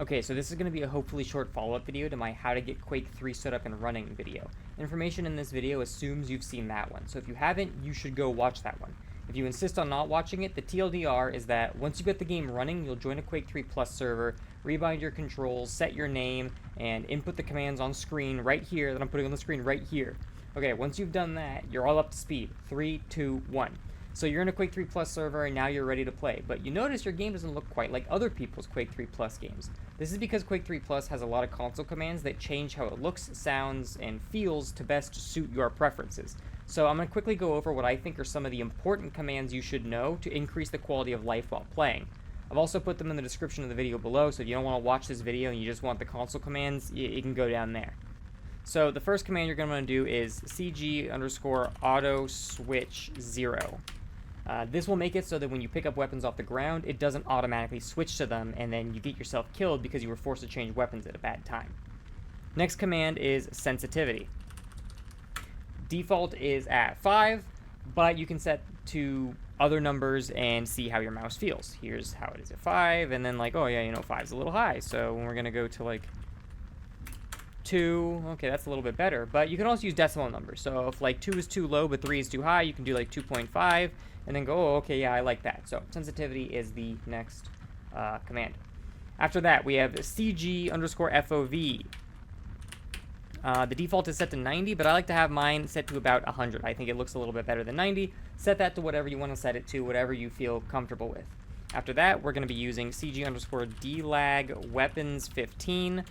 Okay, so this is going to be a hopefully short follow-up video to my how to get Quake 3 stood up and running video. Information in this video assumes you've seen that one, so if you haven't, you should go watch that one. If you insist on not watching it, the TLDR is that once you get the game running, you'll join a Quake3Plus server, rebind your controls, set your name, and input the commands on screen right here that I'm putting on the screen right here. Okay, once you've done that, you're all up to speed. 3, 2, 1. So you're in a Quake3Plus server and now you're ready to play, but you notice your game doesn't look quite like other people's Quake3Plus games. This is because Quake3Plus has a lot of console commands that change how it looks, sounds, and feels to best suit your preferences. So I'm going to quickly go over what I think are some of the important commands you should know to increase the quality of life while playing. I've also put them in the description of the video below, so if you don't want to watch this video and you just want the console commands, you can go down there. So the first command you're going to want to do is cg_auto switch 0. This will make it so that when you pick up weapons off the ground, it doesn't automatically switch to them, and then you get yourself killed because you were forced to change weapons at a bad time. Next command is sensitivity. Default is at 5, but you can set to other numbers and see how your mouse feels. Here's how it is at 5, and then like, oh yeah, you know, 5's a little high, so when we're going to go to like 2, okay, that's a little bit better, but you can also use decimal numbers. So if like 2 is too low but 3 is too high, you can do like 2.5 and then go, oh, okay, yeah, I like that. So sensitivity is the next command. After that, we have cg_FOV. The default is set to 90, but I like to have mine set to about 100. I think it looks a little bit better than 90. Set that to whatever you want to set it to, whatever you feel comfortable with. After that, we're going to be using cg_DLAG weapons 15.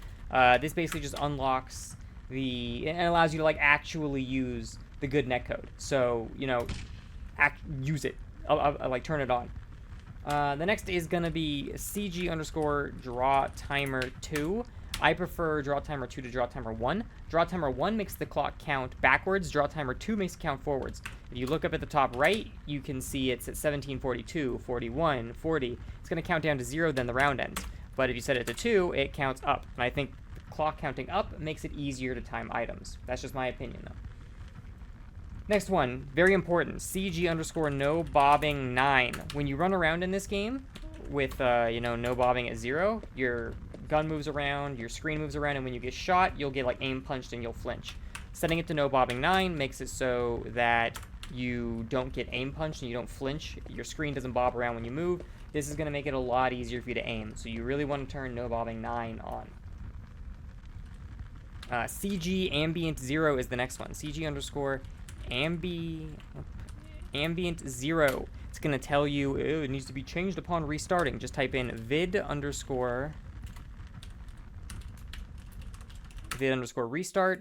This basically just unlocks and allows you to like actually use the good netcode. So, you know, use it. I'll like turn it on. The next is gonna be cg_draw timer 2. I prefer draw timer 2 to draw timer 1. Draw timer 1 makes the clock count backwards. Draw timer 2 makes it count forwards. If you look up at the top right, you can see it's at 17:42, 41, 40. It's gonna count down to 0, then the round ends. But if you set it to 2, it counts up. And I think clock counting up makes it easier to time items. That's just my opinion, though. Next one, very important, cg_no bobbing 9. When you run around in this game with, no bobbing at 0, your gun moves around, your screen moves around, and when you get shot, you'll get like aim punched and you'll flinch. Setting it to no bobbing 9 makes it so that you don't get aim punched and you don't flinch. Your screen doesn't bob around when you move. This is going to make it a lot easier for you to aim, so you really want to turn no bobbing 9 on. CG ambient 0 is the next one. cg_ambient 0. It's going to tell you it needs to be changed upon restarting. Just type in vid_restart.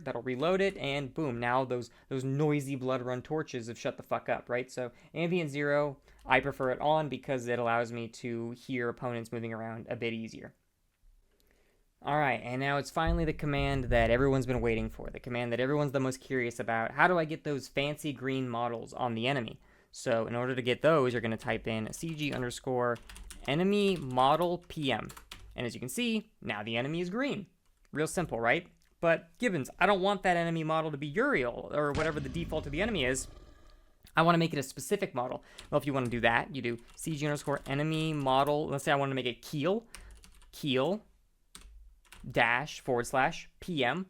That'll reload it, and boom, now those noisy blood run torches have shut the fuck up, right? So ambient 0, I prefer it on because it allows me to hear opponents moving around a bit easier. Alright, and now it's finally the command that everyone's been waiting for, the command that everyone's the most curious about. How do I get those fancy green models on the enemy? So in order to get those, you're going to type in cg_enemy model PM. And as you can see, now the enemy is green. Real simple, right? But Gibbons, I don't want that enemy model to be Uriel, or whatever the default of the enemy is. I want to make it a specific model. Well, if you want to do that, you do cg_enemy model. Let's say I want to make it keel /PM,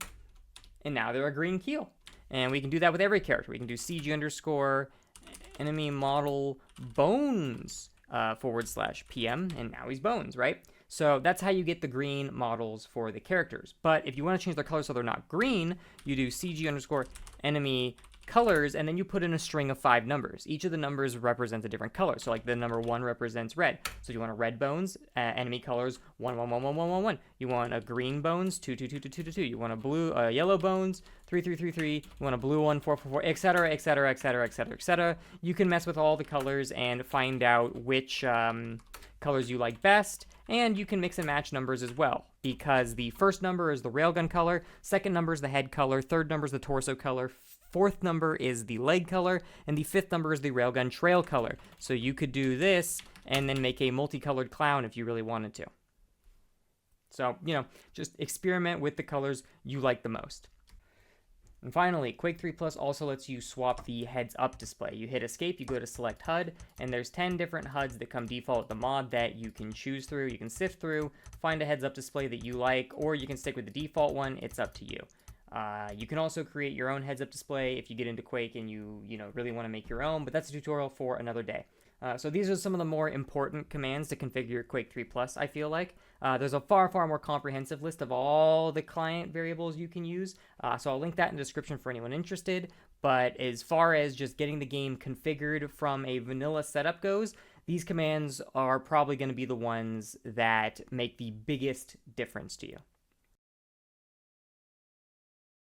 and now they're a green keel. And we can do that with every character. We can do cg_enemy model bones /PM, and now he's bones, right? So that's how you get the green models for the characters. But if you want to change their color so they're not green, you do cg_enemy colors, and then you put in a string of 5 numbers. Each of the numbers represents a different color. So like the number 1 represents red. So you want a red bones, enemy colors 1 1 1 1 1 1 1. You want a green bones 2 2 2 2 2 2 2. You want a blue yellow bones 3 3 3 3. You want a blue one 4 4 4, etc., etc., etc., etc., etc. You can mess with all the colors and find out which colors you like best, and you can mix and match numbers as well, because the first number is the railgun color, second number is the head color, third number is the torso color, fourth number is the leg color, and the fifth number is the railgun trail color. So you could do this and then make a multicolored clown if you really wanted to. So, just experiment with the colors you like the most. And finally, Quake3Plus also lets you swap the heads up display. You hit escape, you go to select HUD, and there's 10 different HUDs that come default with the mod that you can choose through. You can sift through, find a heads up display that you like, or you can stick with the default one. It's up to you. You can also create your own heads up display if you get into Quake and you really want to make your own, but that's a tutorial for another day. So these are some of the more important commands to configure Quake3Plus, I feel like. There's a far more comprehensive list of all the client variables you can use, so I'll link that in the description for anyone interested. But as far as just getting the game configured from a vanilla setup goes, these commands are probably going to be the ones that make the biggest difference to you.